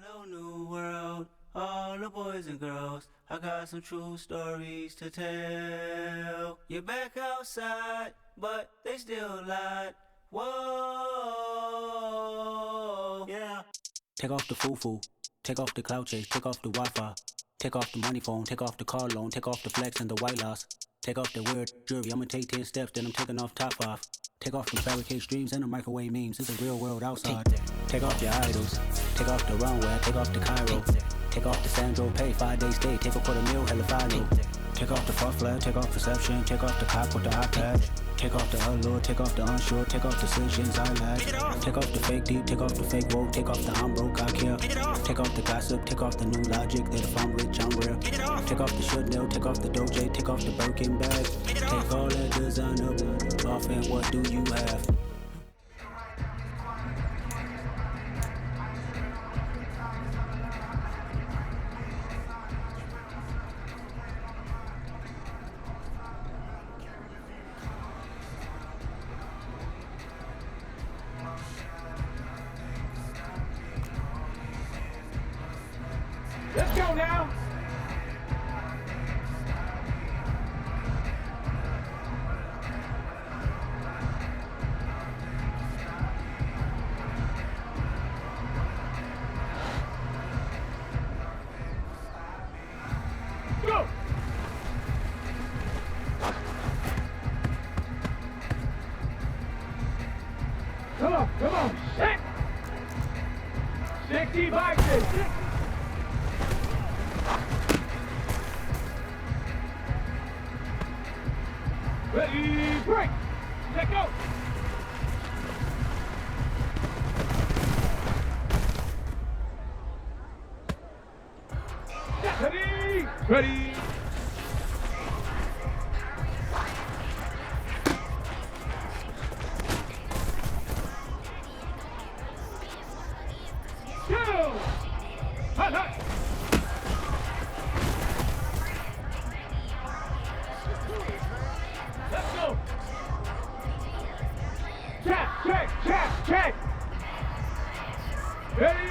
Hello, new world, all the boys and girls. I got some true stories to tell. You're back outside, but they still lied. Whoa, yeah. Take off the foo-foo, take off the cloud chase, take off the Wi-Fi, take off the money phone, take off the car loan, take off the flex and the white loss. Take off the weird jewelry, I'ma take 10 steps, then I'm taking off top 5. Take off the fabricated dreams and the microwave memes, it's a real world outside. Take off your idols, take off the runway, take off the Cairo. Take off the Sandro pay, 5-day stay, take a $250,000, hella final. Take off the fuck flag, take off perception, take off the cop with the iPad. Take off the allure, take off the unsure, take off decisions I lack. Take off the fake deep, take off the fake woke, take off the I'm broke, I care. Take off the gossip, take off the new logic that if I'm rich, I'm real. Take off the Chanel, take off the Doja, take off the Birkin bag. Take all that designer off and what do you have? Let's go now. Go. Come on, set. 60 boxes. Ready, break! Let go! Ready! Ready! Go! Hot, hot! Let's go! Check! Ready?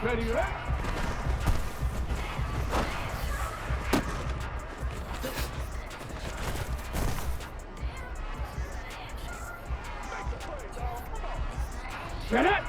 Ready, right? Get it!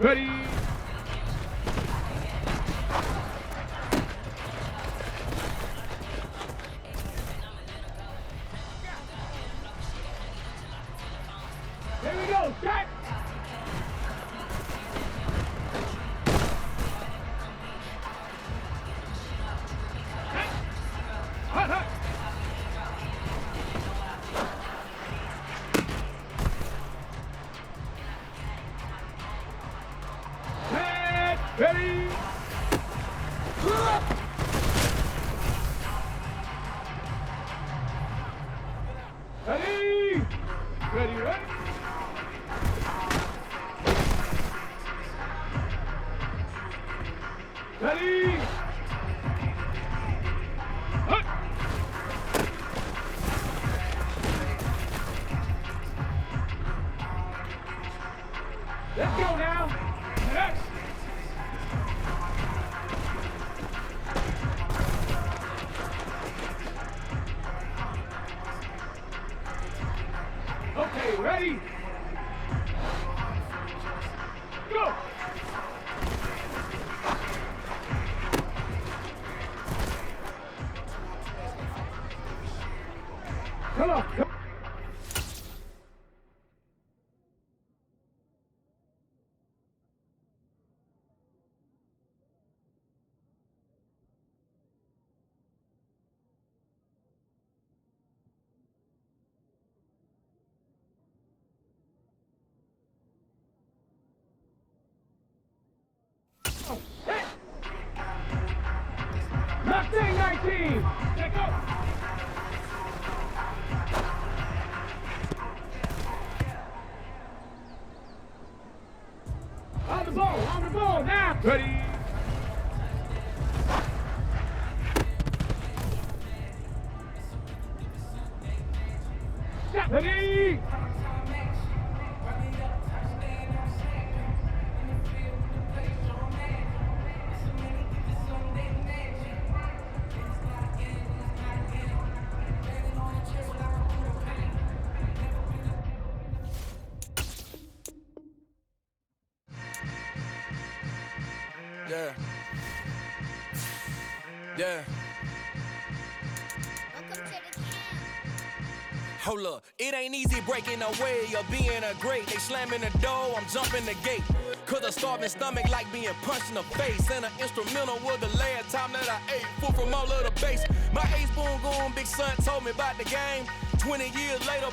Ready. Here we go. Check. Hot, hot. Set. Ready. Ready. Ready, ready. Ready. Hut. Let's go now. Next. Okay, ready? Go! Come on! Oh, shit! Mustang 19! Check up! On the ball, now! Ready! Stop! Ready! Yeah. Yeah. Hold up, it ain't easy breaking away or being a great. They slamming the door, I'm jumping the gate. Cause a starving stomach like being punched in the face. And an instrumental was the last time that I ate. Food from all of the base. My ace boom goon, big son told me about the game. 20 years later,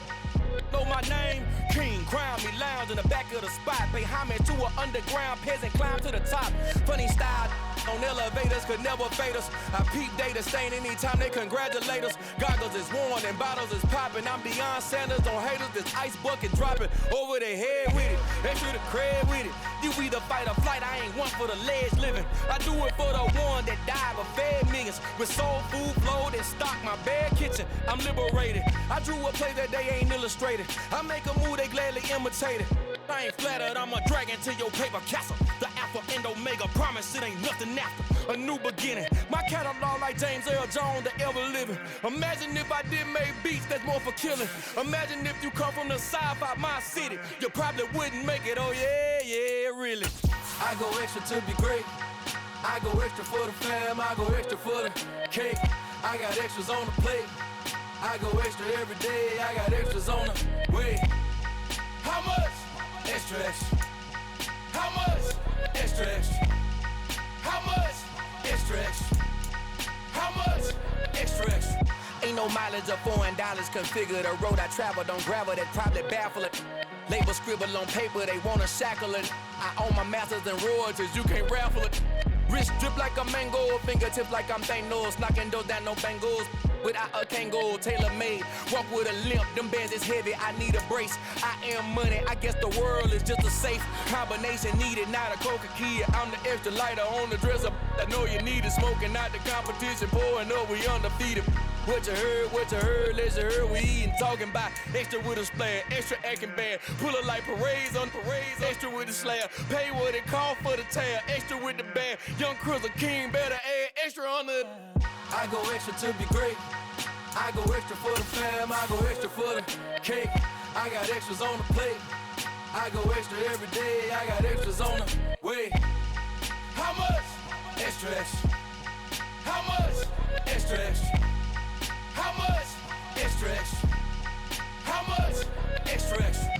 know my name. King, crown me, lounge in the back of the spot. Pay homage to an underground peasant, climb to the top. Funny style on elevators could never fade us. I peep data stain anytime they congratulate us. Goggles is worn and bottles is popping. I'm beyond Sanders on haters, this ice bucket dropping over their head with it. Extra the cred with it. You either fight or flight, I ain't one for the ledge living. I do it for the one that died but fed millions. With soul food flowed and stock my bad kitchen. I'm liberated. I drew a play that they ain't illustrated. I make a move they gladly imitate it. I ain't flattered, I'm a dragon to your paper castle. The alpha and omega, promise it ain't nothing after. A new beginning, my catalog like James Earl Jones, the ever living. Imagine if I did make beats that's more for killing. Imagine if you come from the sci-fi, my city. You probably wouldn't make it, oh yeah, yeah, really. I go extra to be great. I go extra for the fam, I go extra for the cake. I got extras on the plate. I go extra every day, I got extras on the way. How much? Extra, extra. How much? Extra, extra. How much? Extra, extra. How much? Extra, extra. Ain't no mileage of $4 configure the road I travel. Don't gravel that probably baffle it. Label scribble on paper, they wanna shackle it. I own my masters and royalties, you can't raffle it. Wrist drip like a mango, fingertips like I'm Thanos. Knocking doors down, no bangles. Without a Kango, tailor-made. Walk with a limp, them bands is heavy, I need a brace. I am money, I guess the world is just a safe combination needed, not a coca key. I'm the extra lighter on the dresser. I know you need it, smoking out the competition, pouring up, we undefeated. What you heard, let you heard, we eatin', talking about extra with a splash, extra acting bad. Pull it like parades on parades, extra with the slab. Pay what it cost for the tab, extra with the bag. Young Crizzle King, better add extra on the. I go extra to be great. I go extra for the fam, I go extra for the cake. I got extras on the plate. I go extra every day, I got extras on the way. How much? Extra, extra. How much? Extra, extra. How much? Extra, extra. How much? Extra, extra.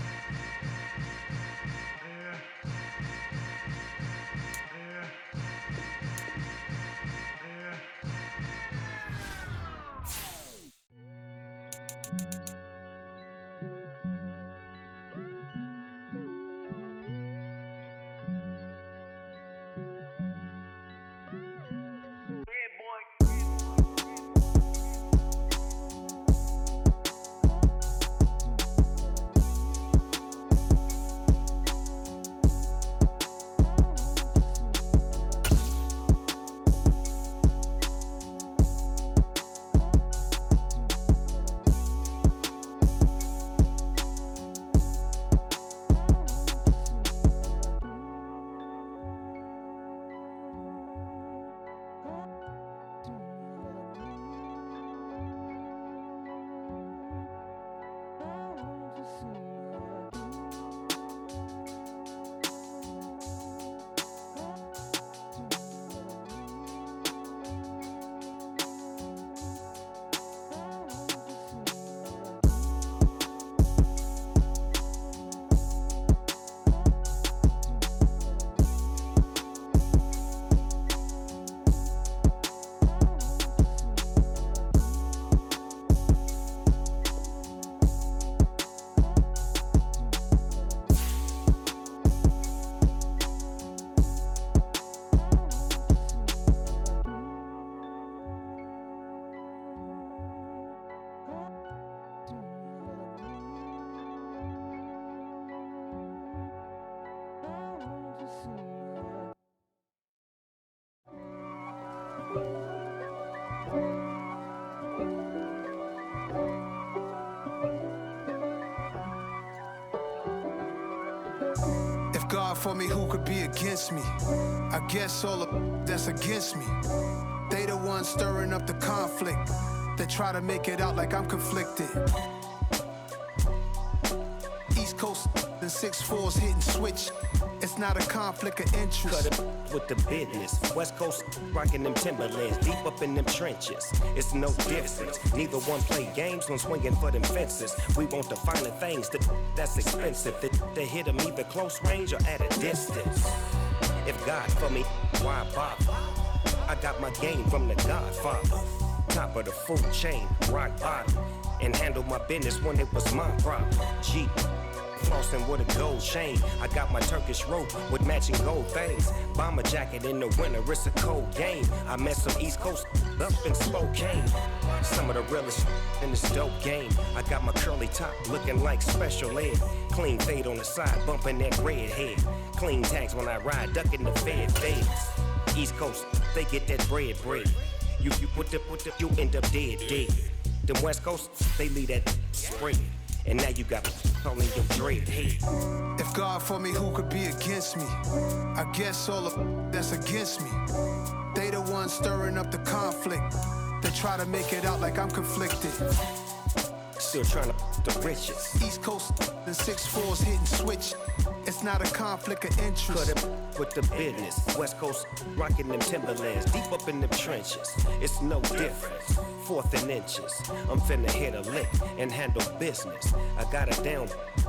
If God for me, who could be against me? I guess all of that's against me. They the ones stirring up the conflict. They try to make it out like I'm conflicted. East Coast and 6'4's hitting switch. It's not a conflict of interest. Cut it with the business. West Coast rocking them Timberlands, deep up in them trenches. It's no difference. Neither one play games, no swinging for them fences. We want the finer things that's expensive. They hit them either close range or at a distance. If God for me, why bother? I got my game from the Godfather. Top of the food chain, rock bottom. And handle my business when it was my problem. Jeep. Flossing with a gold chain. I got my Turkish rope with matching gold things. Bomber jacket in the winter, it's a cold game. I met some East Coast up in Spokane. Some of the realest in this dope game. I got my curly top looking like special ed. Clean fade on the side, bumping that red head. Clean tags when I ride, ducking the fades. East Coast, they get that bread. You put the, you end up dead. Them West Coast, they leave that spread. And now you got all in your dread head. If God for me, who could be against me? I guess all of that's against me. They the ones stirring up the conflict. They try to make it out like I'm conflicted. Still trying to the riches. East Coast and 6'4's hitting switch. It's not a conflict of interest. Cut it with the business. West Coast rocking them Timberlands, deep up in them trenches. It's no difference. 4th and inches. I'm finna hit a lick and handle business. I got her down,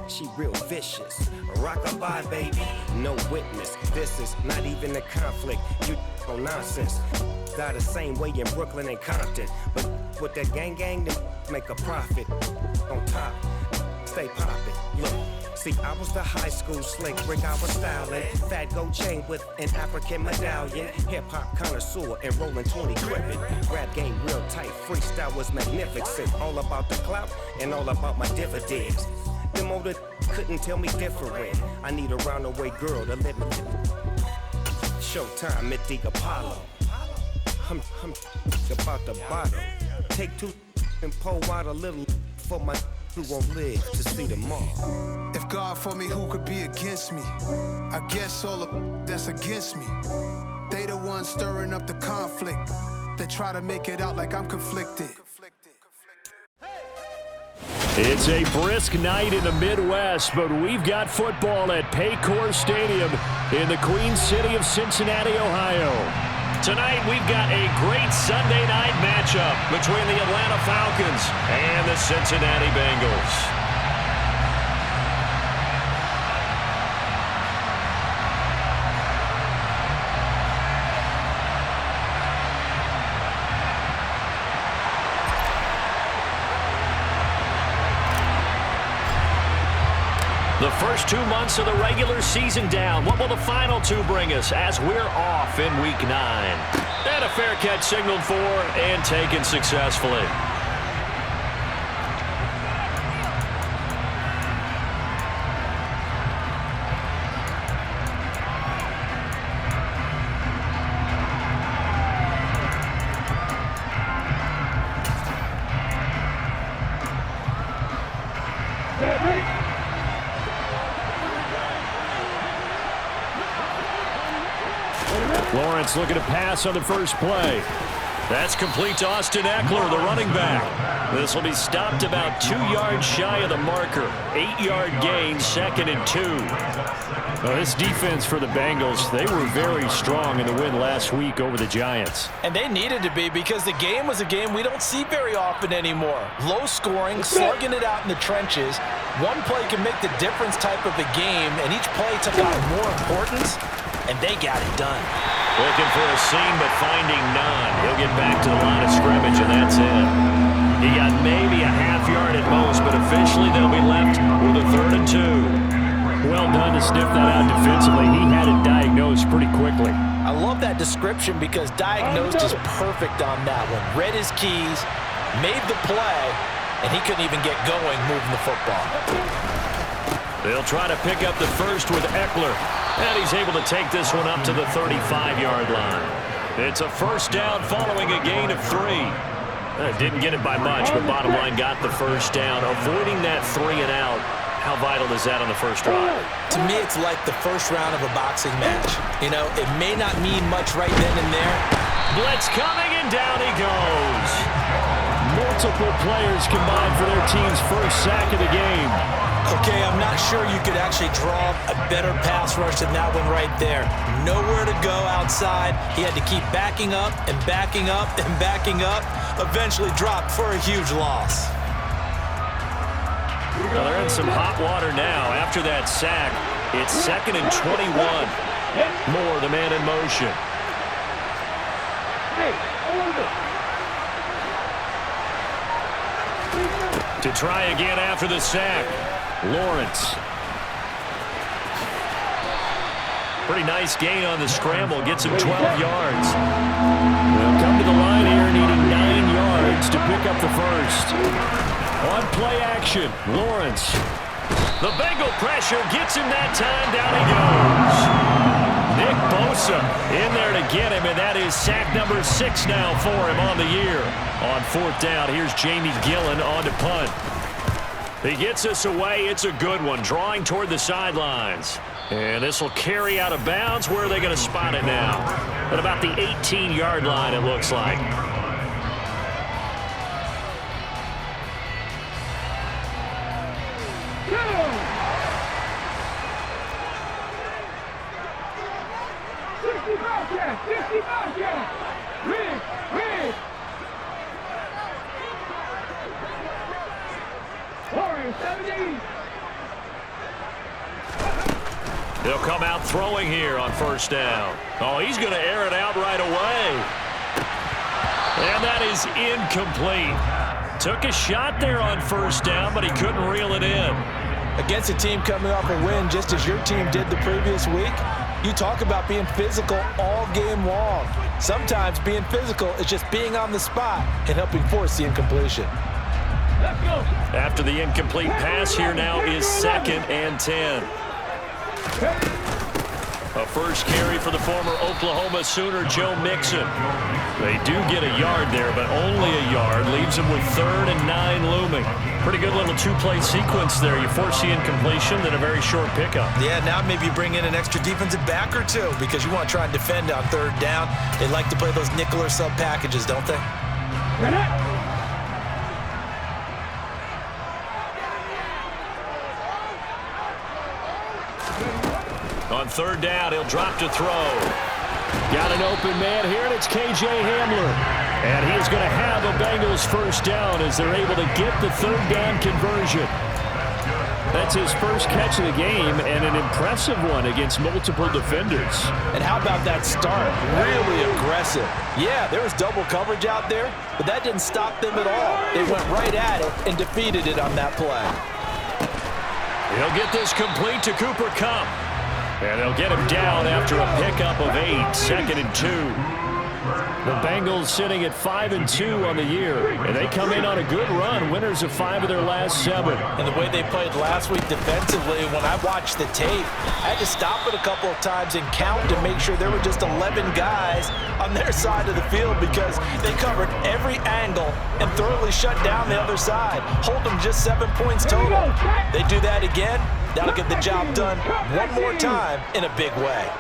she real vicious. Rock-a-bye, baby, no witness. This is not even a conflict. You no nonsense. Got the same way in Brooklyn and Compton, but with that gang, they make a profit. On top, stay poppin'. Look. See, I was the high school slick Rick, I was styling. Fat gold chain with an African medallion. Hip-hop connoisseur and rolling 20 gripping. Rap game real tight, freestyle was magnificent. All about the clout and all about my dividends. Them older couldn't tell me different. I need a roundaway girl to let me. Showtime at the Apollo. I'm about the bottle. Take 2 and pour out a little for my who won't live to see tomorrow. If God for me, who could be against me? I guess all of that's against me. They the ones stirring up the conflict. They try to make it out like I'm conflicted. It's a brisk night in the Midwest, but we've got football at Paycor Stadium in the Queen City of Cincinnati, Ohio. Tonight, we've got a great Sunday night matchup between the Atlanta Falcons and the Cincinnati Bengals. The first 2 months of the regular season down. What will the final two bring us as we're off in Week 9? And a fair catch signaled for and taken successfully. Lawrence looking to pass on the first play. That's complete to Austin Eckler, the running back. This will be stopped about 2 yards shy of the marker. 8-yard gain, 2nd and 2. Well, this defense for the Bengals, they were very strong in the win last week over the Giants. And they needed to be because the game was a game we don't see very often anymore. Low scoring, slugging it out in the trenches. One play can make the difference type of a game, and each play took on more importance, and they got it done. Looking for a seam, but finding none. He'll get back to the line of scrimmage, and that's it. He got maybe a half yard at most, but officially they'll be left with a 3rd and 2. Well done to sniff that out defensively. He had it diagnosed pretty quickly. I love that description because diagnosed is perfect on that one. Read his keys, made the play, and he couldn't even get going moving the football. They'll try to pick up the first with Eckler. And he's able to take this one up to the 35-yard line. It's a first down following a gain of 3. Didn't get it by much, but bottom line got the first down. Avoiding that 3 and out, how vital is that on the first drive? To me, it's like the first round of a boxing match. You know, it may not mean much right then and there. Blitz coming, and down he goes. Multiple players combined for their team's first sack of the game. Okay, I'm not sure you could actually draw a better pass rush than that one right there. Nowhere to go outside. He had to keep backing up and backing up and backing up. Eventually dropped for a huge loss. Well, they're in some hot water now. After that sack, it's 2nd and 21. Moore, the man in motion. To try again after the sack. Lawrence. Pretty nice gain on the scramble. Gets him 12 yards. They'll come to the line here needing 9 yards to pick up the first. On play action, Lawrence. The Bengal pressure gets him that time. Down he goes. Nick Bosa in there to get him, and that is sack number 6 now for him on the year. On 4th down, here's Jamie Gillen on to punt. He gets us away. It's a good one, drawing toward the sidelines. And this will carry out of bounds. Where are they going to spot it now? At about the 18-yard line, it looks like. They'll come out throwing here on first down. Oh, he's going to air it out right away. And that is incomplete. Took a shot there on first down, but he couldn't reel it in. Against a team coming off a win just as your team did the previous week, you talk about being physical all game long. Sometimes being physical is just being on the spot and helping force the incompletion. After the incomplete pass, here now is 2nd and 10. A first carry for the former Oklahoma Sooner, Joe Mixon. They do get a yard there, but only a yard. Leaves them with 3rd and 9 looming. Pretty good little 2-play sequence there. You force the incompletion, then a very short pickup. Yeah, now maybe you bring in an extra defensive back or 2 because you want to try and defend on 3rd down. They like to play those nickel or sub packages, don't they? third down. He'll drop to throw. Got an open man here, and it's K.J. Hamler. And he is going to have a Bengals first down as they're able to get the third down conversion. That's his first catch of the game, and an impressive one against multiple defenders. And how about that start? Really aggressive. Yeah, there was double coverage out there, but that didn't stop them at all. They went right at it and defeated it on that play. He'll get this complete to Cooper Kupp. And they'll get him down after a pickup of 8, 2nd and 2. The Bengals sitting at 5-2 on the year, and they come in on a good run, winners of 5 of their last 7. And the way they played last week defensively, when I watched the tape, I had to stop it a couple of times and count to make sure there were just 11 guys on their side of the field because they covered every angle and thoroughly shut down the other side, hold them just 7 points total. They do that again, that'll get the job done one more time in a big way.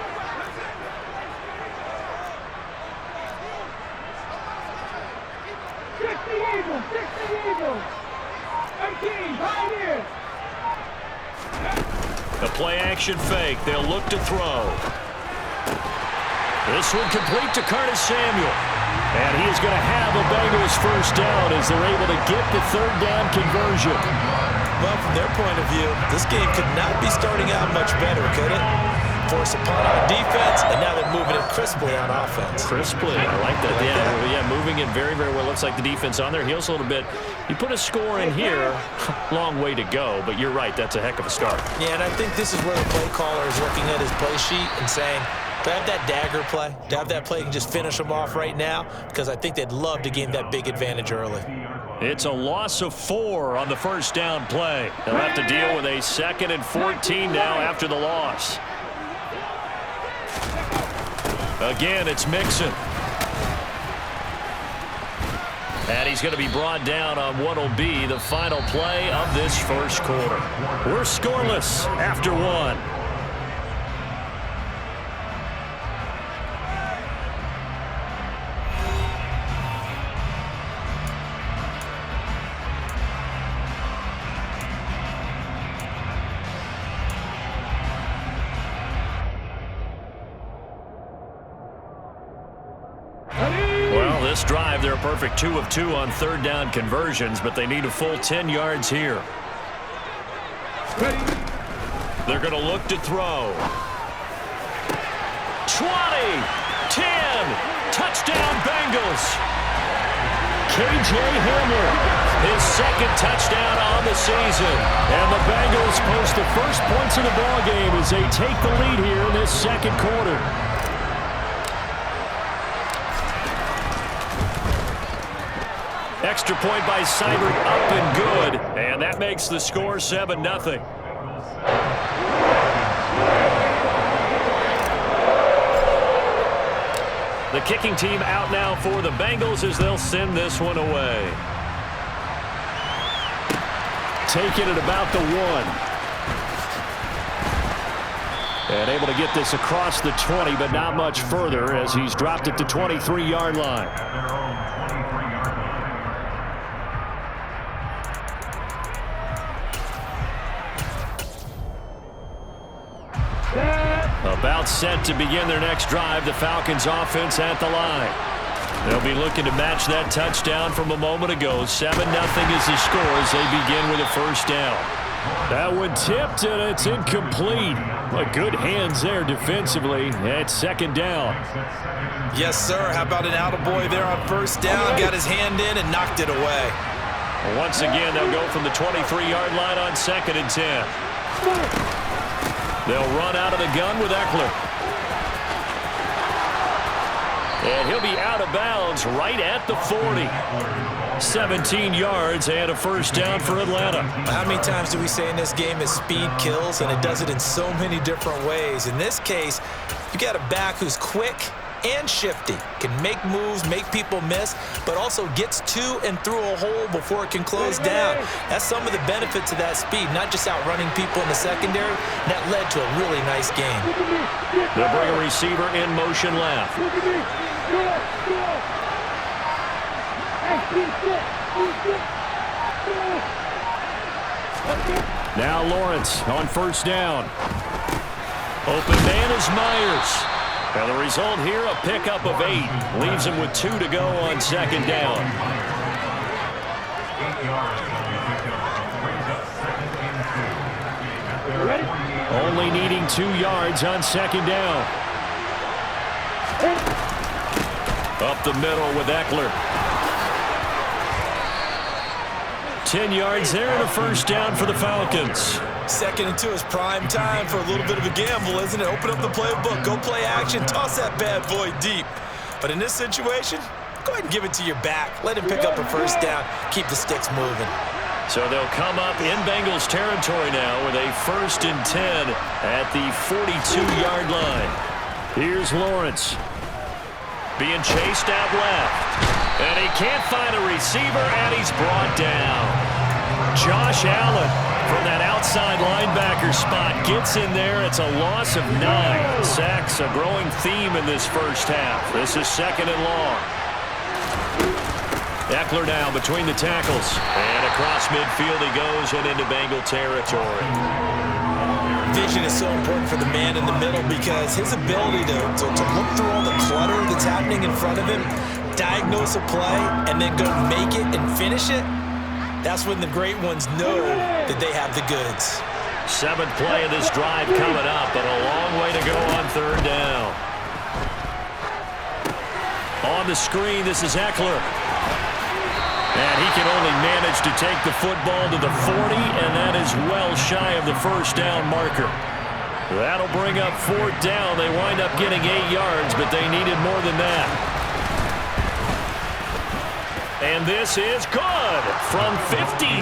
The play-action fake. They'll look to throw. This one complete to Curtis Samuel. And he is going to have a Bengals first down as they're able to get the third down conversion. Well, from their point of view, this game could not be starting out much better, could it? Force a punt on defense, and now they're moving it crisply on offense. Crisply, I like that. Yeah, moving it very, very well. Looks like the defense on their heels a little bit. You put a score in here, long way to go, but you're right, that's a heck of a start. Yeah, and I think this is where the play caller is looking at his play sheet and saying, to have that dagger play, to have that play and just finish them off right now, because I think they'd love to gain that big advantage early. It's a loss of 4 on the first down play. They'll have to deal with a 2nd and 14 now after the loss. Again, it's Mixon. And he's going to be brought down on what will be the final play of this first quarter. We're scoreless after 1. This drive, they're a perfect 2 of 2 on third down conversions, but they need a full 10 yards here. They're going to look to throw. 20, 10, touchdown Bengals. K.J. Hamler, his 2nd touchdown on the season. And the Bengals post the first points of the ballgame as they take the lead here in this second quarter. Extra point by Seibert, up and good. And that makes the score 7-0. The kicking team out now for the Bengals as they'll send this one away. Take it at about the 1. And able to get this across the 20, but not much further as he's dropped at the 23-yard line. About set to begin their next drive. The Falcons offense at the line. They'll be looking to match that touchdown from a moment ago. 7-0 is the score as they begin with a first down. That one tipped and it's incomplete. But good hands there defensively at 2nd down. Yes, sir. How about an attaboy there on first down? Got his hand in and knocked it away. Once again, they'll go from the 23-yard line on 2nd and 10. They'll run out of the gun with Eckler. And he'll be out of bounds right at the 40. 17 yards and a first down for Atlanta. How many times do we say in this game that speed kills, and it does it in so many different ways? In this case, you got a back who's quick and shifty, can make moves, make people miss, but also gets to and through a hole before it can close down. That's some of the benefits of that speed, not just outrunning people in the secondary. That led to a really nice game. They'll bring a receiver in motion left. Now Lawrence on first down. Open man is Myers. And the result here, a pickup of 8. Leaves him with 2 to go on second down. Only needing 2 yards on second down. Up the middle with Eckler. 10 yards there and a first down for the Falcons. Second and 2 is prime time for a little bit of a gamble, isn't it? Open up the playbook, go play action, toss that bad boy deep. But in this situation, go ahead and give it to your back. Let him pick up a first down, keep the sticks moving. So they'll come up in Bengals territory now with a 1st and 10 at the 42-yard line. Here's Lawrence. Being chased out left. And he can't find a receiver, and he's brought down. Josh Allen from that outside linebacker spot gets in there. It's a loss of 9. Sacks, a growing theme in this first half. This is 2nd and long. Eckler now between the tackles. And across midfield he goes and into Bengal territory. Vision is so important for the man in the middle because his ability to look through all the clutter that's happening in front of him, diagnose a play, and then go make it and finish it, that's when the great ones know that they have the goods. 7th play of this drive coming up, but a long way to go on 3rd down. On the screen, this is Eckler. And he can only manage to take the football to the 40, and that is well shy of the first down marker. That'll bring up 4th down. They wind up getting 8 yards, but they needed more than that. And this is good from 57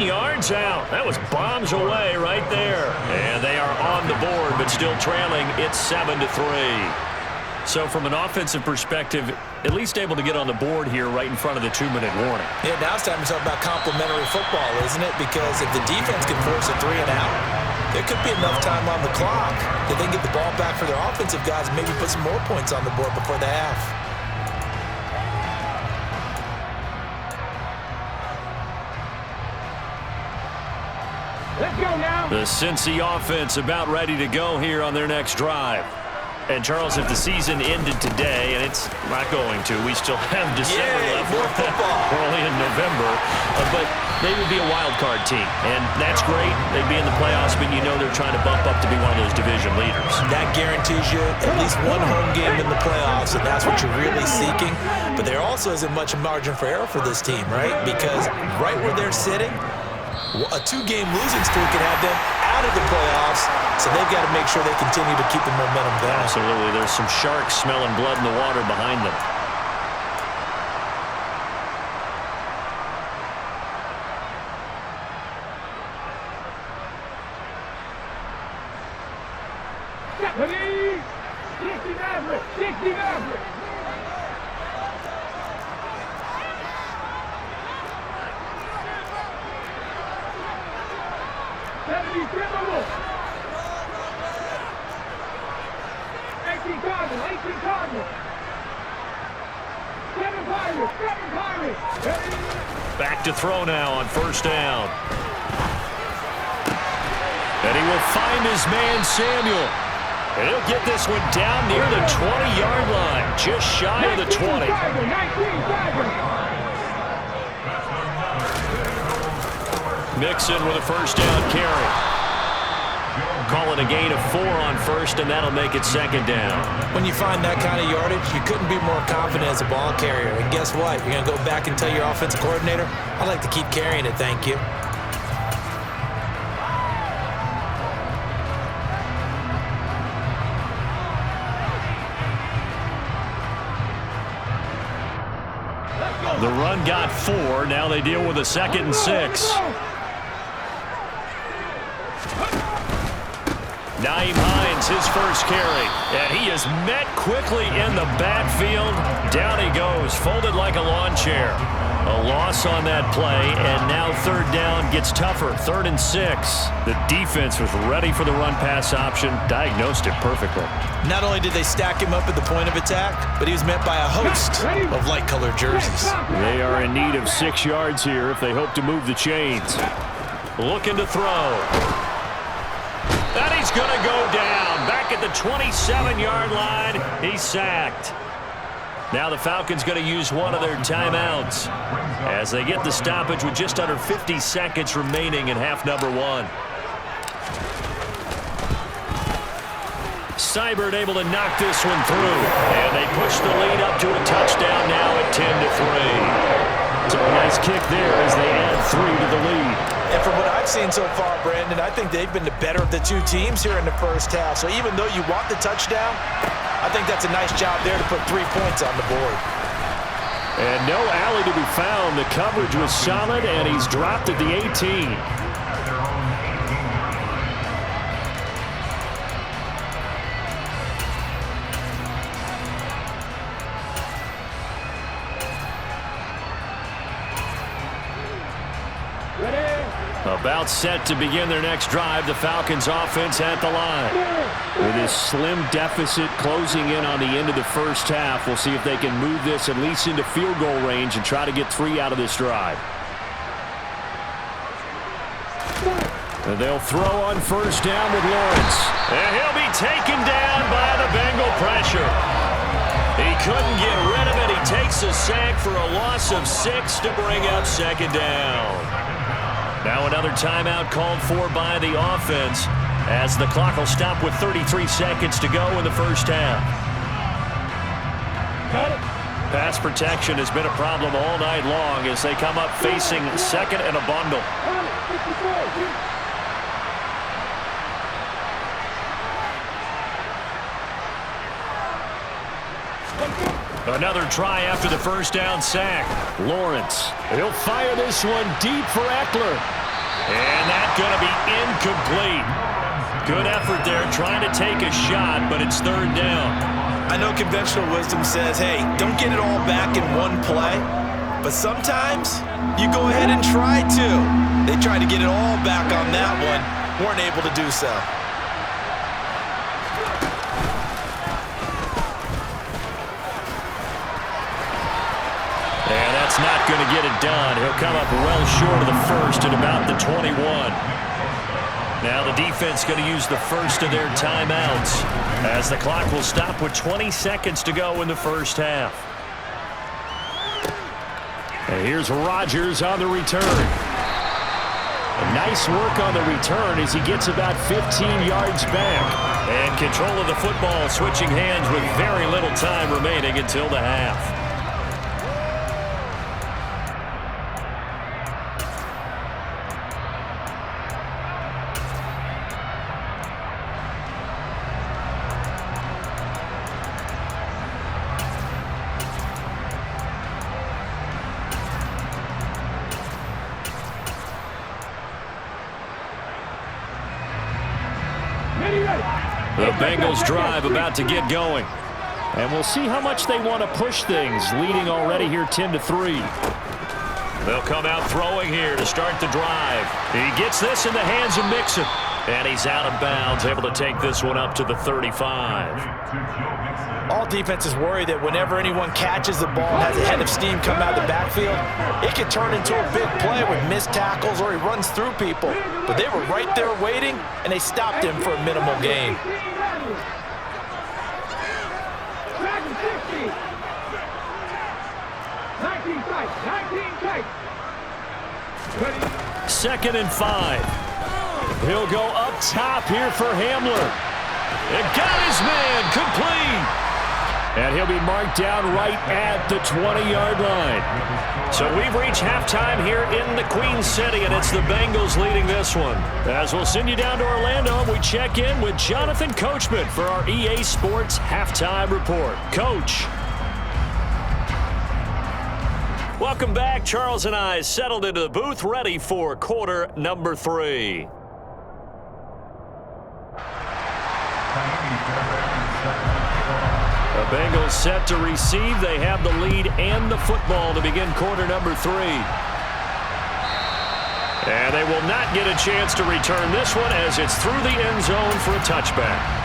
yards out. That was bombs away right there. And they are on the board, but still trailing. It's 7-3. So from an offensive perspective, at least able to get on the board here right in front of the 2-minute warning. Yeah, now it's time to talk about complementary football, isn't it? Because if the defense can force a 3 and out, there could be enough time on the clock that they can get the ball back for their offensive guys and maybe put some more points on the board before the half. Let's go now. The Cincy offense about ready to go here on their next drive. And, Charles, if the season ended today, and it's not going to, we still have December left. More football. We're only in November. But they would be a wild card team, and that's great. They'd be in the playoffs, but you know they're trying to bump up to be one of those division leaders. That guarantees you at least one home game in the playoffs, and that's what you're really seeking. But there also isn't much margin for error for this team, right? Because right where they're sitting, a 2-game losing streak could have them out of the playoffs, so they've got to make sure they continue to keep the momentum going. Absolutely. There's some sharks smelling blood in the water behind them. Please. 60 average. 70 criminal. 18 Cardinals. 7 Pirates. Back to throw now on 1st down. And he will find his man Samuel. And he'll get this one down near the 20-yard line, just shy of the 20. Mixon with a 1st down carry. Calling a gain of 4 on 1st, and that'll make it 2nd down. When you find that kind of yardage, you couldn't be more confident as a ball carrier. And guess what? You're going to go back and tell your offensive coordinator, I'd like to keep carrying it, thank you. The run got 4. Now they deal with a 2nd and 6. Nyheim Hines, his first carry. And he is met quickly in the backfield. Down he goes, folded like a lawn chair. A loss on that play, and now 3rd down gets tougher. 3rd and 6. The defense was ready for the run-pass option, diagnosed it perfectly. Not only did they stack him up at the point of attack, but he was met by a host of light-colored jerseys. They are in need of 6 yards here if they hope to move the chains. Looking to throw. And he's going to go down. Back the 27-yard line. He's sacked. Now the Falcons going to use one of their timeouts as they get the stoppage with just under 50 seconds remaining in half number one. Seibert able to knock this one through, and they push the lead up to a touchdown now at 10-3. So a nice kick there as they add 3 to the lead. And from what I've seen so far, Brandon, I think they've been the better of the two teams here in the first half. So even though you want the touchdown, I think that's a nice job there to put 3 points on the board. And no alley to be found. The coverage was solid, and he's dropped at the 18. About set to begin their next drive, the Falcons offense at the line. With this slim deficit closing in on the end of the first half, we'll see if they can move this at least into field goal range and try to get 3 out of this drive. And they'll throw on first down with Lawrence. And he'll be taken down by the Bengal pressure. He couldn't get rid of it. He takes a sack for a loss of 6 to bring up second down. Now another timeout called for by the offense as the clock will stop with 33 seconds to go in the first half. Pass protection has been a problem all night long as they come up facing second and a bundle. Another try after the first down sack. Lawrence, he'll fire this one deep for Eckler. And that's going to be incomplete. Good effort there trying to take a shot, but it's third down. I know conventional wisdom says, hey, don't get it all back in one play. But sometimes you go ahead and try to. They tried to get it all back on that one. Weren't able to do so. And that's not going to get it done. He'll come up well short of the first at about the 21. Now the defense going to use the first of their timeouts as the clock will stop with 20 seconds to go in the first half. And here's Rodgers on the return. Nice work on the return as he gets about 15 yards back. And control of the football switching hands with very little time remaining until the half. The Bengals drive about to get going. And we'll see how much they want to push things, leading already here 10-3. They'll come out throwing here to start the drive. He gets this in the hands of Mixon. And he's out of bounds, able to take this one up to the 35. All defenses worry that whenever anyone catches the ball and has a head of steam come out of the backfield, it can turn into a big play with missed tackles or he runs through people. But they were right there waiting, and they stopped him for a minimal gain. Second and 5. He'll go up top here for Hamler. And got his man complete. And he'll be marked down right at the 20-yard line. So we've reached halftime here in the Queen City, and it's the Bengals leading this one. As we'll send you down to Orlando, we check in with Jonathan Coachman for our EA Sports Halftime Report. Coach. Welcome back. Charles and I settled into the booth, ready for quarter number 3. The Bengals set to receive. They have the lead and the football to begin quarter number 3. And they will not get a chance to return this one as it's through the end zone for a touchback.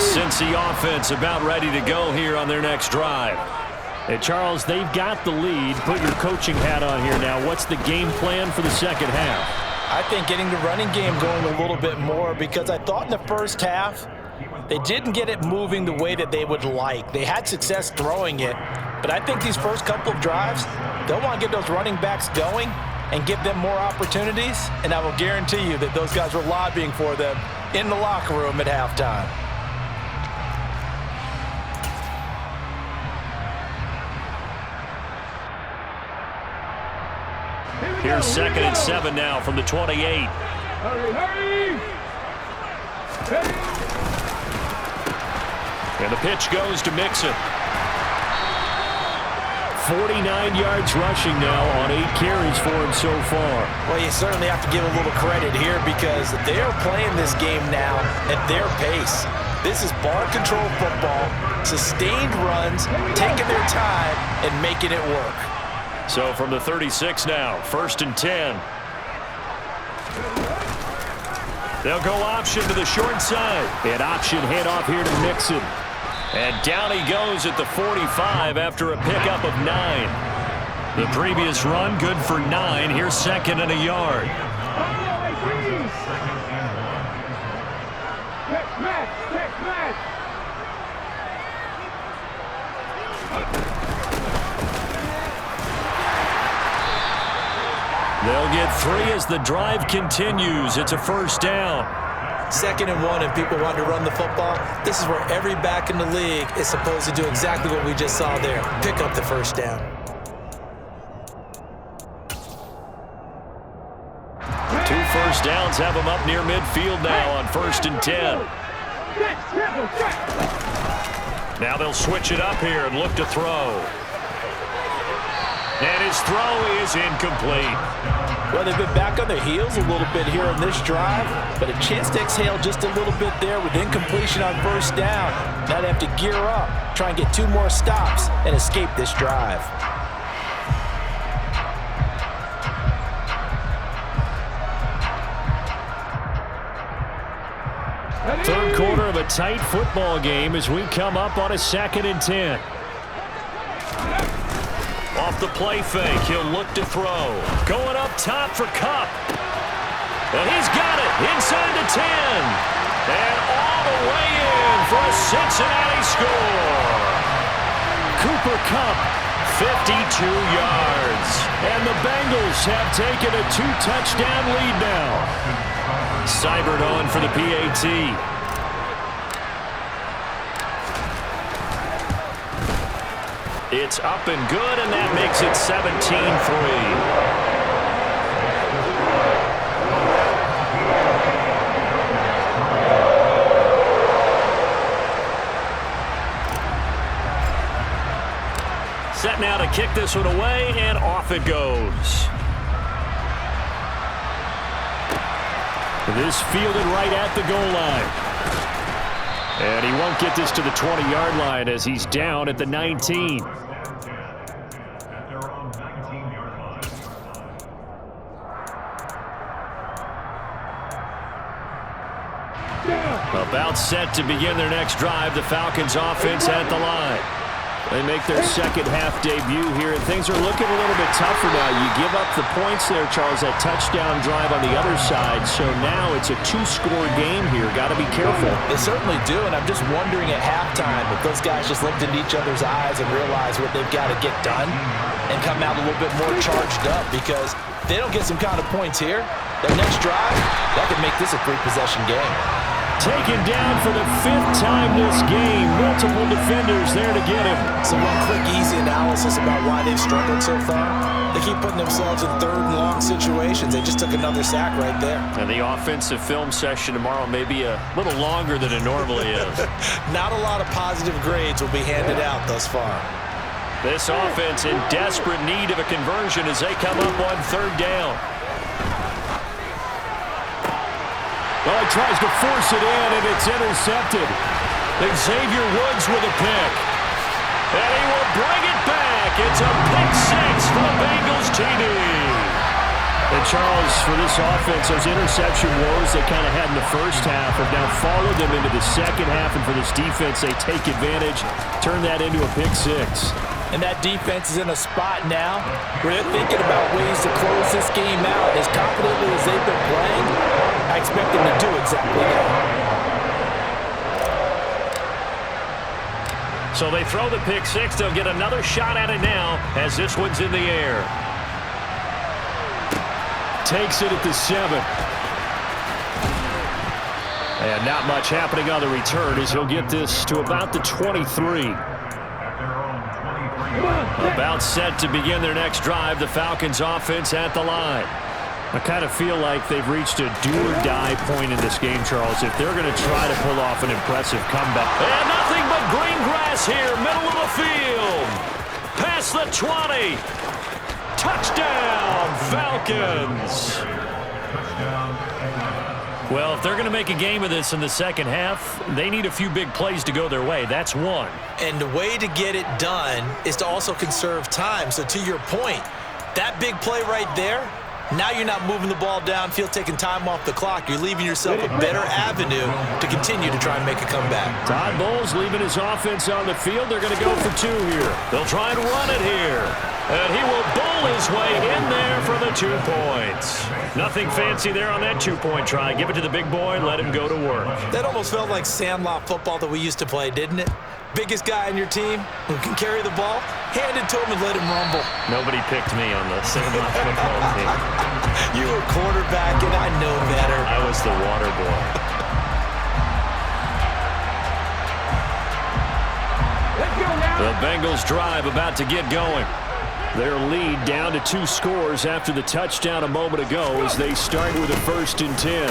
Cincy offense about ready to go here on their next drive. And Charles, they've got the lead. Put your coaching hat on here now. What's the game plan for the second half? I think getting the running game going a little bit more, because I thought in the first half they didn't get it moving the way that they would like. They had success throwing it, but I think these first couple of drives, they'll want to get those running backs going and give them more opportunities, and I will guarantee you that those guys were lobbying for them in the locker room at halftime. Here's 2nd and 7 now from the 28. Hurry! And the pitch goes to Mixon. 49 yards rushing now on 8 carries for him so far. Well, you certainly have to give a little credit here because they're playing this game now at their pace. This is ball control football, sustained runs, taking their time and making it work. So from the 36 now, 1st and 10. They'll go option to the short side. An option handoff here to Mixon. And down he goes at the 45 after a pickup of 9. The previous run good for 9. Here's 2nd and a yard. They'll get 3 as the drive continues. It's a 1st down. 2nd and 1, and people want to run the football. This is where every back in the league is supposed to do exactly what we just saw there. Pick up the 1st down. 2 first downs have them up near midfield now on 1st and 10. Now they'll switch it up here and look to throw. And his throw is incomplete. Well, they've been back on their heels a little bit here on this drive, but a chance to exhale just a little bit there with incompletion on 1st down. Now they have to gear up, try and get 2 more stops and escape this drive. Third quarter of a tight football game as we come up on a 2nd and 10. Off the play fake, he'll look to throw. Going up top for Kupp. And he's got it inside the 10. And all the way in for a Cincinnati score. Cooper Kupp, 52 yards. and the Bengals have taken a 2-touchdown lead now. Seibert on for the PAT. It's up and good, and that makes it 17-3. Set now to kick this one away, and off it goes. This fielded right at the goal line. And he won't get this to the 20-yard line as he's down at the 19. About set to begin their next drive, the Falcons offense at the line. They make their second half debut here, and things are looking a little bit tougher now. You give up the points there, Charles, that touchdown drive on the other side. So now it's a 2-score game here. Got to be careful. They certainly do, and I'm just wondering at halftime if those guys just looked into each other's eyes and realized what they've got to get done and come out a little bit more charged up, because if they don't get some kind of points here, their next drive, that could make this a 3-possession game. Taken down for the 5th time this game. Multiple defenders there to get him. So one quick, easy analysis about why they've struggled so far. They keep putting themselves in 3rd and long situations. They just took another sack right there. And the offensive film session tomorrow may be a little longer than it normally is. Not a lot of positive grades will be handed out thus far. This offense in desperate need of a conversion as they come up on 3rd down. Well, he tries to force it in, and it's intercepted. Xavier Woods with a pick. And he will bring it back. It's a pick 6 for the Bengals TD. And Charles, for this offense, those interception woes they kind of had in the first half have now followed them into the second half, and for this defense, they take advantage, turn that into a pick six. And that defense is in a spot now where they're thinking about ways to close this game out. As confidently as they've been playing, I expect them to do exactly that. So they throw the pick six. They'll get another shot at it now as this one's in the air. Takes it at the 7. And not much happening on the return as he'll get this to about the 23. About set to begin their next drive. The Falcons offense at the line. I kind of feel like they've reached a do-or-die point in this game, Charles, if they're going to try to pull off an impressive comeback. And nothing but green grass here, middle of the field. Past the 20. Touchdown, Falcons. Well, if they're going to make a game of this in the second half, they need a few big plays to go their way. That's one. And the way to get it done is to also conserve time. So to your point, that big play right there, now you're not moving the ball downfield, taking time off the clock. You're leaving yourself a better avenue to continue to try and make a comeback. Todd Bowles leaving his offense on the field. They're going to go for 2 here. They'll try and run it here. And he will bowl his way in there for the 2 points. Nothing fancy there on that 2-point try. Give it to the big boy and let him go to work. That almost felt like sandlot football that we used to play, didn't it? Biggest guy on your team who can carry the ball, hand it to him and let him rumble. Nobody picked me on the sandlot football team. You were quarterback, and I know better. I was the water boy. The Bengals drive about to get going. Their lead down to 2 scores after the touchdown a moment ago as they start with a 1st and 10.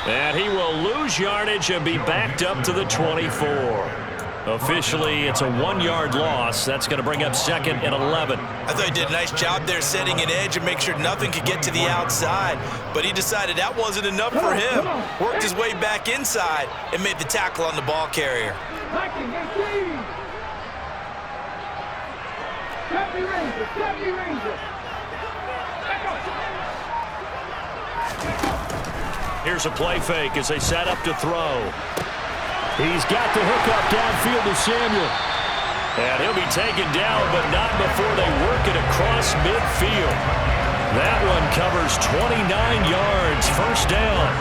And he will lose yardage and be backed up to the 24. Officially, it's a 1-yard loss. That's going to bring up 2nd and 11. I thought he did a nice job there setting an edge and make sure nothing could get to the outside. But he decided that wasn't enough for him. Worked his way back inside and made the tackle on the ball carrier. Here's a play fake as they set up to throw. He's got the hook up downfield to Samuel. And he'll be taken down, but not before they work it across midfield. That one covers 29 yards, 1st down.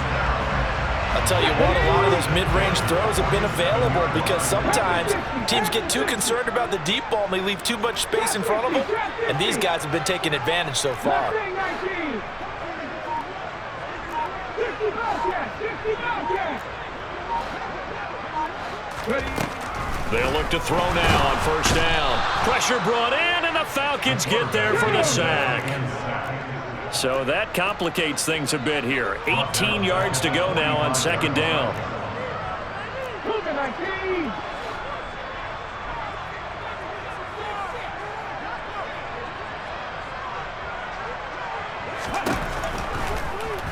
I'll tell you what, a lot of those mid-range throws have been available because sometimes teams get too concerned about the deep ball and they leave too much space in front of them, and these guys have been taking advantage so far. They'll look to throw now on 1st down. Pressure brought in, and the Falcons get there for the sack. So that complicates things a bit here. 18 yards to go now on 2nd down.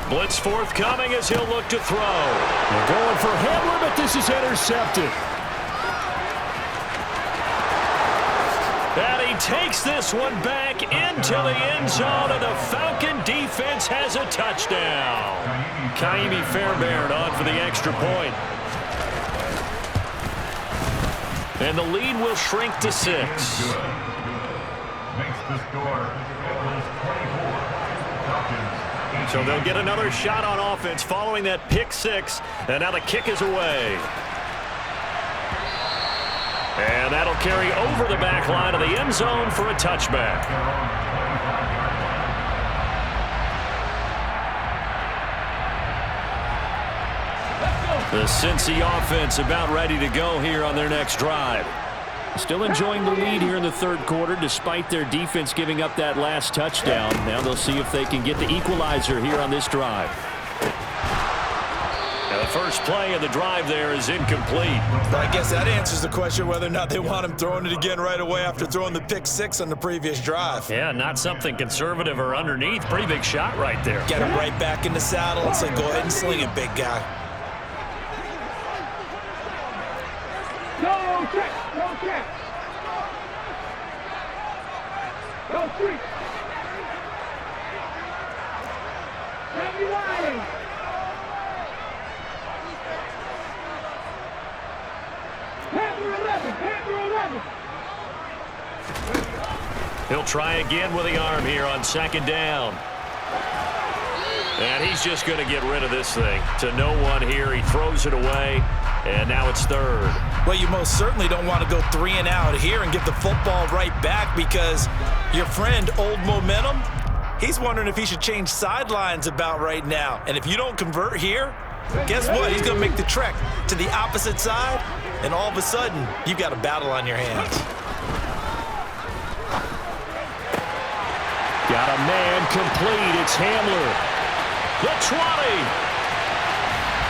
Blitz forthcoming as he'll look to throw. They're going for Hamler, but this is intercepted. And he takes this one back into the end zone, and the Falcon defense has a touchdown. Kaimi Fairbairn on for the extra point. And the lead will shrink to 6. So they'll get another shot on offense following that pick 6, and now the kick is away. And that'll carry over the back line of the end zone for a touchback. The Cincy offense about ready to go here on their next drive. Still enjoying the lead here in the 3rd quarter despite their defense giving up that last touchdown. Now they'll see if they can get the equalizer here on this drive. Now the first play of the drive there is incomplete. I guess that answers the question whether or not they want him throwing it again right away after throwing the pick 6 on the previous drive. Yeah, not something conservative or underneath. Pretty big shot right there. Get him right back in the saddle and say, go ahead and sling it, big guy. No check. No 3. He'll try again with the arm here on second down. And he's just going to get rid of this thing. To no one here. He throws it away, and now it's third. Well, you most certainly don't want to go 3 and out here and give the football right back because your friend, Old Momentum, he's wondering if he should change sidelines about right now. And if you don't convert here, guess what? He's going to make the trek to the opposite side, and all of a sudden, you've got a battle on your hands. Got a man complete. It's Hamler. The 20.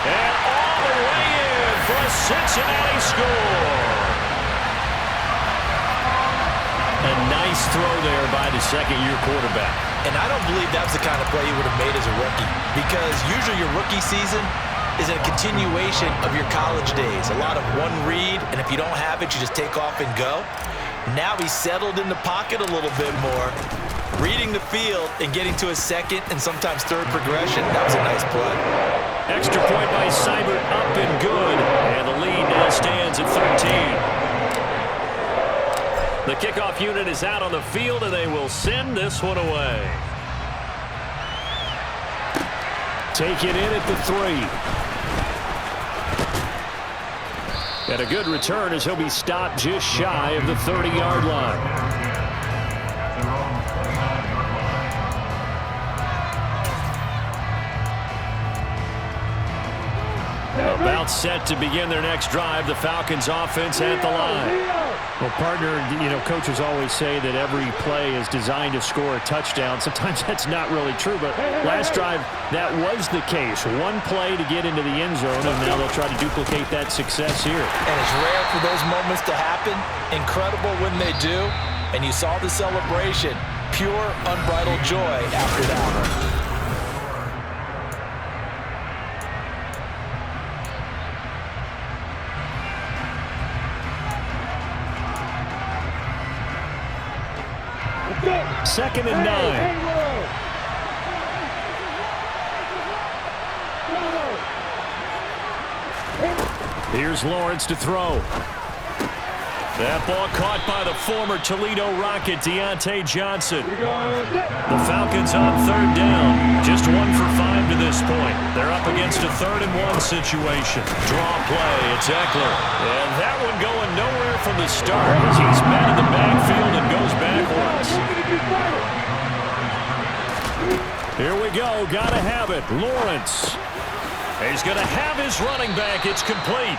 And all the way in for a Cincinnati score. A nice throw there by the second-year quarterback. And I don't believe that was the kind of play he would have made as a rookie, because usually your rookie season is a continuation of your college days. A lot of one read, and if you don't have it, you just take off and go. Now he's settled in the pocket a little bit more, reading the field and getting to a second and sometimes third progression. That was a nice play. Extra point by Seibert, up and good. And the lead now stands at 13. The kickoff unit is out on the field, and they will send this one away. Take it in at the 3. And a good return as he'll be stopped just shy of the 30-yard line. About set to begin their next drive. The Falcons offense at the line. Well, partner, coaches always say that every play is designed to score a touchdown. Sometimes that's not really true, but last drive, that was the case. One play to get into the end zone, and now they'll try to duplicate that success here. And it's rare for those moments to happen. Incredible when they do. And you saw the celebration. Pure, unbridled joy after that. Second and 9. Here's Lawrence to throw. That ball caught by the former Toledo Rocket, Deontay Johnson. The Falcons on third down. Just 1 for 5 to this point. They're up against a 3rd and 1 situation. Draw play. It's Eckler. And that one going nowhere from the start as he's met in the backfield and goes backwards. Here we go. Gotta have it. Lawrence. He's going to have his running back. It's complete.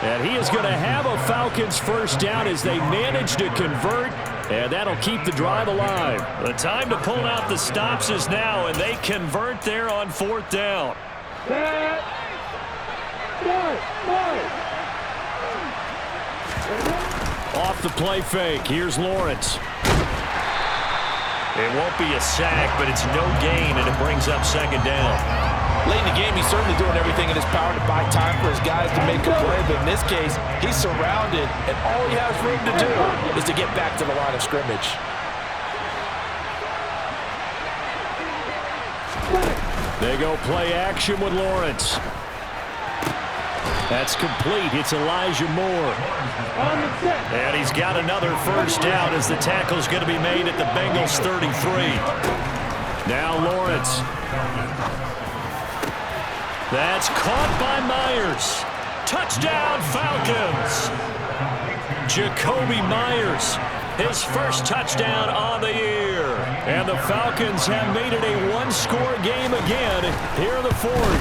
And he is going to have a Falcons first down as they manage to convert, and that'll keep the drive alive. The time to pull out the stops is now, and they convert there on 4th down. Off the play fake. Here's Lawrence. It won't be a sack, but it's no gain, and it brings up 2nd down. Late in the game, he's certainly doing everything in his power to buy time for his guys to make a play, but in this case, he's surrounded, and all he has room to do is to get back to the line of scrimmage. They go play action with Lawrence. That's complete. It's Elijah Moore. And he's got another first down as the tackle's going to be made at the Bengals 33. Now Lawrence. That's caught by Myers. Touchdown, Falcons. Jacoby Myers, his first touchdown on the year. And the Falcons have made it a one-score game again here in the 4th.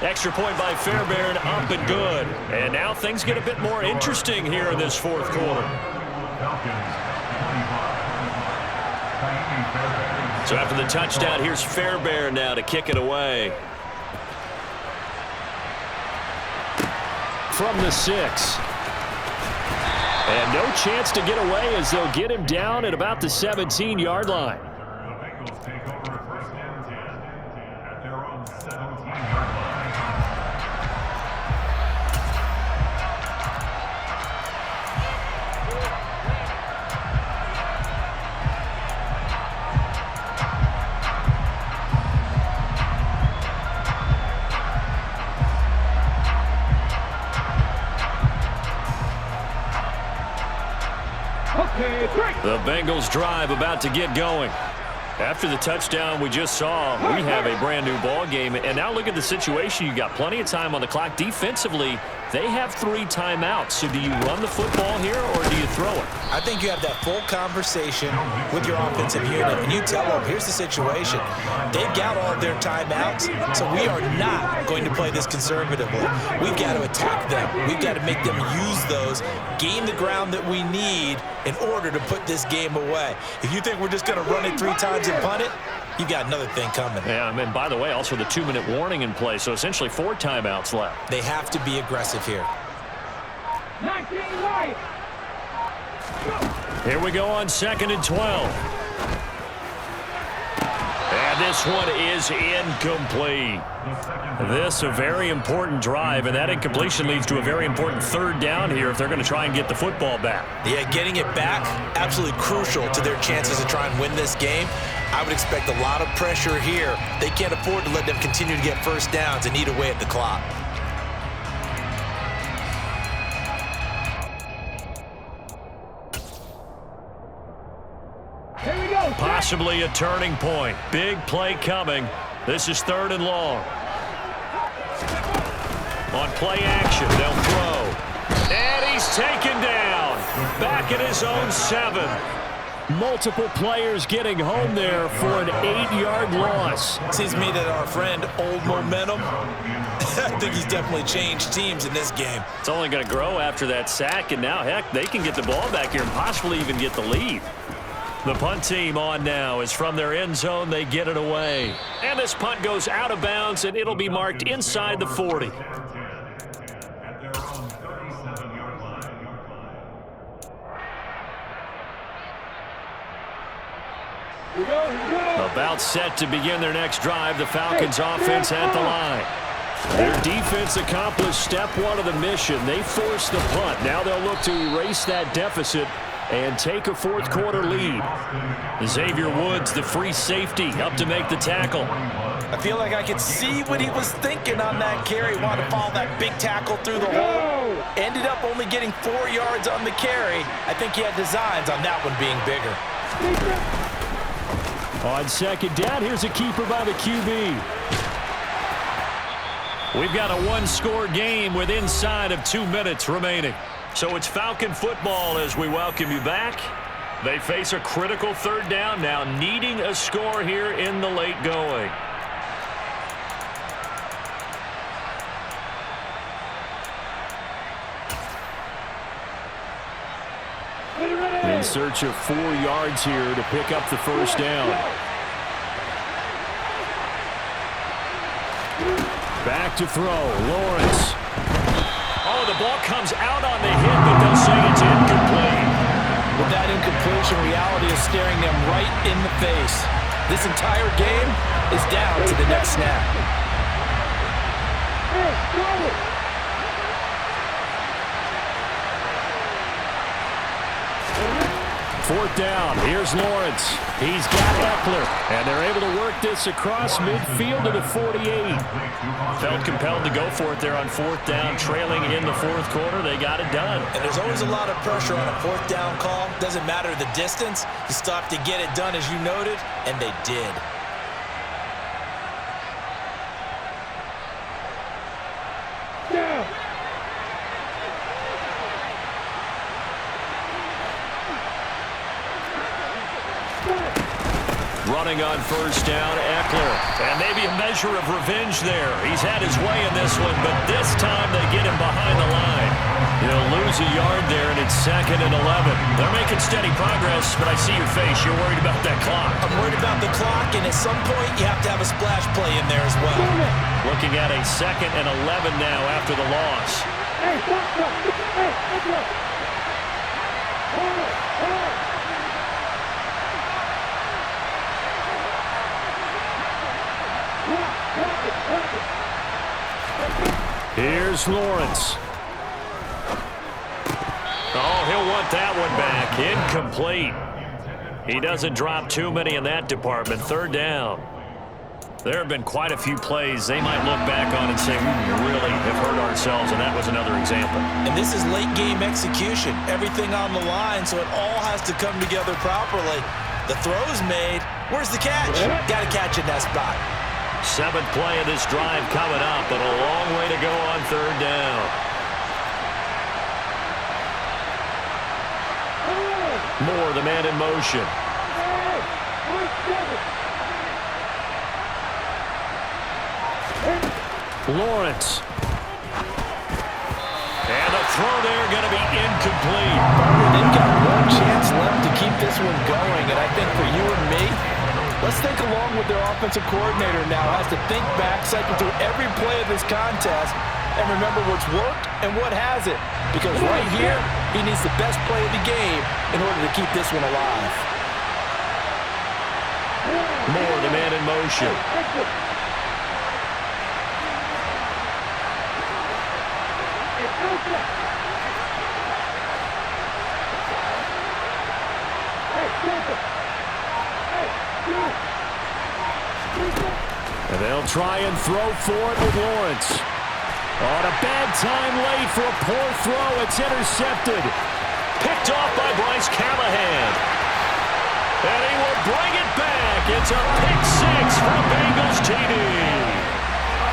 Extra point by Fairbairn, up and good. And now things get a bit more interesting here in this 4th quarter. So after the touchdown, here's Fairbairn now to kick it away. From the 6. And no chance to get away as they'll get him down at about the 17-yard line. Okay, The Bengals drive about to get going. After the touchdown we just saw, we have a brand new ball game. And now look at the situation. You got plenty of time on the clock. Defensively, they have 3 timeouts. So do you run the football here or do you throw it? I think you have that full conversation with your offensive unit, and you tell them, here's the situation. They've got all of their timeouts, so we are not going to play this conservatively. We've got to attack them. We've got to make them use those, gain the ground that we need in order to put this game away. If you think we're just going to run it 3 times and punt it, you got another thing coming. Yeah, and by the way, also the 2-minute warning in play, so essentially 4 timeouts left. They have to be aggressive here. 19 right. Here we go on 2nd and 12. And this one is incomplete. This a very important drive, and that incompletion leads to a very important 3rd down here if they're going to try and get the football back. Yeah, getting it back, absolutely crucial to their chances to try and win this game. I would expect a lot of pressure here. They can't afford to let them continue to get 1st downs and eat away at the clock. Here we go. Possibly a turning point. Big play coming. This is 3rd and long. On play action, they'll throw. And he's taken down. Back at his own 7. Multiple players getting home there for an 8-yard loss. Seems to me that our friend, Old Momentum, I think he's definitely changed teams in this game. It's only going to grow after that sack, and now, heck, they can get the ball back here and possibly even get the lead. The punt team on now is from their end zone. They get it away. And this punt goes out of bounds, and it'll be marked inside the 40. About set to begin their next drive. The Falcons offense at the line. Their defense accomplished step 1 of the mission. They forced the punt. Now they'll look to erase that deficit and take a 4th quarter lead. Xavier Woods, the free safety, up to make the tackle. I feel like I could see what he was thinking on that carry. Wanted to follow that big tackle through the hole. Ended up only getting 4 yards on the carry. I think he had designs on that one being bigger. On 2nd down, here's a keeper by the QB. We've got a 1-score game with inside of 2 minutes remaining. So it's Falcon football as we welcome you back. They face a critical 3rd down now, needing a score here in the late going. In search of 4 yards here to pick up the 1st down. Back to throw, Lawrence. Oh, the ball comes out on the hit, but they'll say it's incomplete. With that incompletion, reality is staring them right in the face. This entire game is down to the next snap. 4th down. Here's Lawrence. He's got Eckler. And they're able to work this across midfield to the 48. Felt compelled to go for it there on 4th down, trailing in the 4th quarter. They got it done. And there's always a lot of pressure on a 4th down call. Doesn't matter the distance. You still have to get it done, as you noted, and they did. Running on 1st down, Eckler. And maybe a measure of revenge there. He's had his way in this one, but this time they get him behind the line. He'll lose a yard there, and it's 2nd and 11. They're making steady progress, but I see your face. You're worried about that clock. I'm worried about the clock, and at some point you have to have a splash play in there as well. Looking at a 2nd and 11 now after the loss. Here's Lawrence. Oh, he'll want that one back. Incomplete. He doesn't drop too many in that department. 3rd down. There have been quite a few plays they might look back on and say, we really have hurt ourselves, and that was another example. And this is late-game execution. Everything on the line, so it all has to come together properly. The throw's made. Where's the catch? Got to catch in that spot. 7th play of this drive coming up, but a long way to go on 3rd down. Moore, the man in motion. Lawrence. And the throw there going to be incomplete. They've got one chance left to keep this one going, and I think for you and me, let's think along with their offensive coordinator now. Has to think back, cycle through every play of this contest, and remember what's worked and what hasn't. Because right here, he needs the best play of the game in order to keep this one alive. Moore, the man in motion. And they'll try and throw for it with Lawrence. On a bad time late for a poor throw. It's intercepted. Picked off by Bryce Callahan. And he will bring it back. It's a pick 6 for a Bengals TD.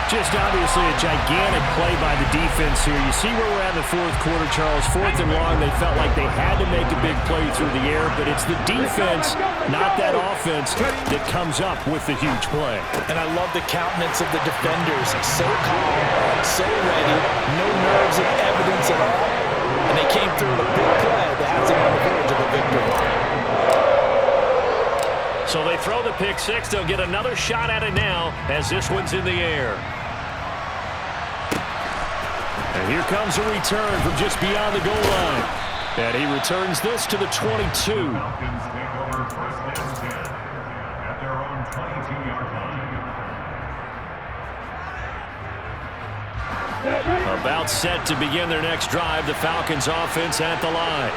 Just obviously a gigantic play by the defense here. You see where we're at in the 4th quarter, Charles. 4th and long, they felt like they had to make a big play through the air, but it's the defense, not that offense, that comes up with the huge play. And I love the countenance of the defenders. So calm, so ready, no nerves of evidence at all. And they came through with a big play that has them on the verge of a victory. So they throw the pick 6. They'll get another shot at it now as this one's in the air. And here comes a return from just beyond the goal line. And he returns this to the 22. About set to begin their next drive, the Falcons offense at the line.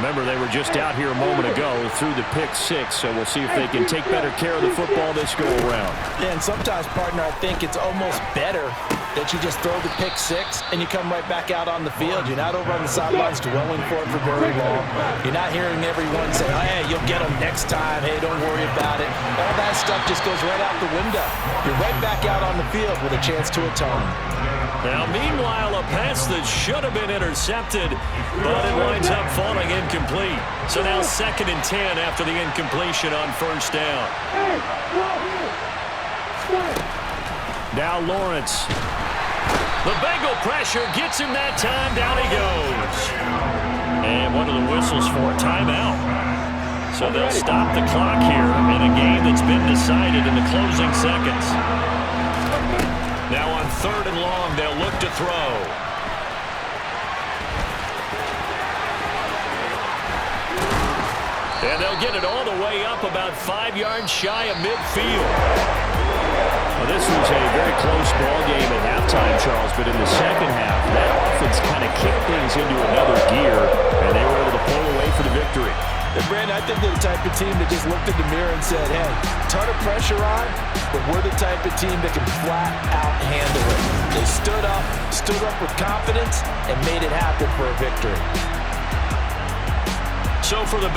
Remember, they were just out here a moment ago through the pick 6, so we'll see if they can take better care of the football this go-around. Yeah, and sometimes, partner, I think it's almost better that you just throw the pick 6 and you come right back out on the field. You're not over on the sidelines dwelling for it for very long. You're not hearing everyone say, hey, you'll get them next time. Hey, don't worry about it. All that stuff just goes right out the window. You're right back out on the field with a chance to atone. Now, meanwhile, a pass that should have been intercepted, but it winds up falling incomplete. So now 2nd and 10 after the incompletion on 1st down. Now Lawrence. The Bengal pressure gets him that time. Down he goes. And what are the whistles for? Timeout. So they'll stop the clock here in a game that's been decided in the closing seconds. Now on 3rd and long, they'll look to throw. And they'll get it all the way up about 5 yards shy of midfield. Well, this was a very close ball game at halftime, Charles, but in the second half, that offense kind of kicked things into another gear, and they were able to pull away for the victory. And Brandon, I think they're the type of team that just looked in the mirror and said, hey, ton of pressure on, but we're the type of team that can flat out handle it. They stood up with confidence, and made it happen for a victory. So for the